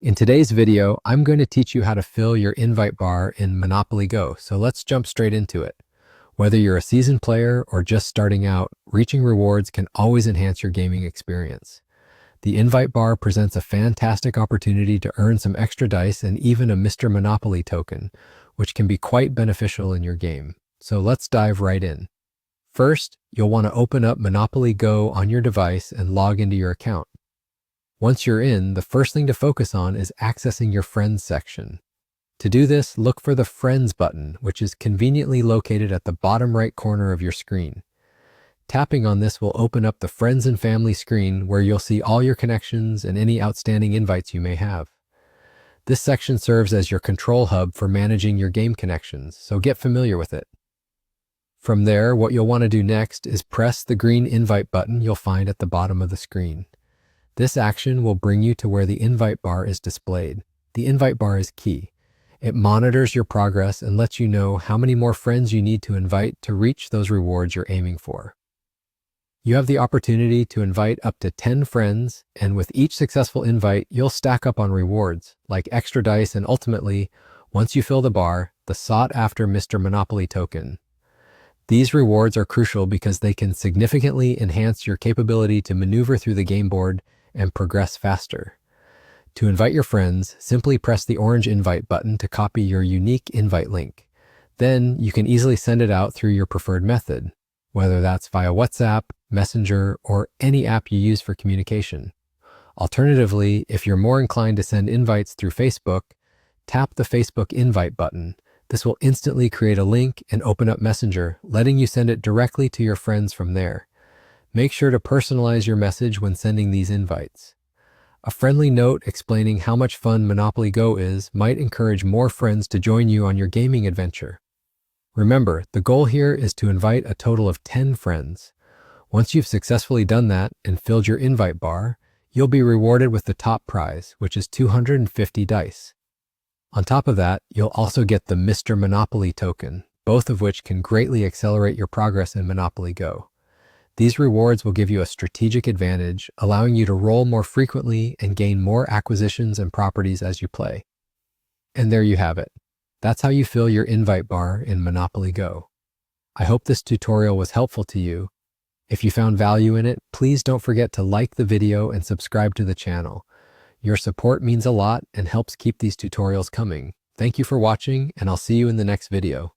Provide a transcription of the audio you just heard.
In today's video, I'm going to teach you how to fill your invite bar in Monopoly Go, so let's jump straight into it. Whether you're a seasoned player or just starting out, reaching rewards can always enhance your gaming experience. The invite bar presents a fantastic opportunity to earn some extra dice and even a Mr. Monopoly token, which can be quite beneficial in your game. So let's dive right in. First, you'll want to open up Monopoly Go on your device and log into your account. Once you're in, the first thing to focus on is accessing your Friends section. To do this, look for the Friends button, which is conveniently located at the bottom right corner of your screen. Tapping on this will open up the Friends and Family screen where you'll see all your connections and any outstanding invites you may have. This section serves as your control hub for managing your game connections, so get familiar with it. From there, what you'll want to do next is press the green invite button you'll find at the bottom of the screen. This action will bring you to where the invite bar is displayed. The invite bar is key. It monitors your progress and lets you know how many more friends you need to invite to reach those rewards you're aiming for. You have the opportunity to invite up to 10 friends, and with each successful invite, you'll stack up on rewards, like extra dice and ultimately, once you fill the bar, the sought-after Mr. Monopoly token. These rewards are crucial because they can significantly enhance your capability to maneuver through the game board and progress faster. To invite your friends, simply press the orange invite button to copy your unique invite link. Then you can easily send it out through your preferred method, whether that's via WhatsApp, Messenger, or any app you use for communication. Alternatively, if you're more inclined to send invites through Facebook, tap the Facebook invite button. This will instantly create a link and open up Messenger, letting you send it directly to your friends from there. Make sure to personalize your message when sending these invites. A friendly note explaining how much fun Monopoly Go is might encourage more friends to join you on your gaming adventure. Remember, the goal here is to invite a total of 10 friends. Once you've successfully done that and filled your invite bar, you'll be rewarded with the top prize, which is 250 dice. On top of that, you'll also get the Mr. Monopoly token, both of which can greatly accelerate your progress in Monopoly Go. These rewards will give you a strategic advantage, allowing you to roll more frequently and gain more acquisitions and properties as you play. And there you have it. That's how you fill your invite bar in Monopoly Go. I hope this tutorial was helpful to you. If you found value in it, please don't forget to like the video and subscribe to the channel. Your support means a lot and helps keep these tutorials coming. Thank you for watching, and I'll see you in the next video.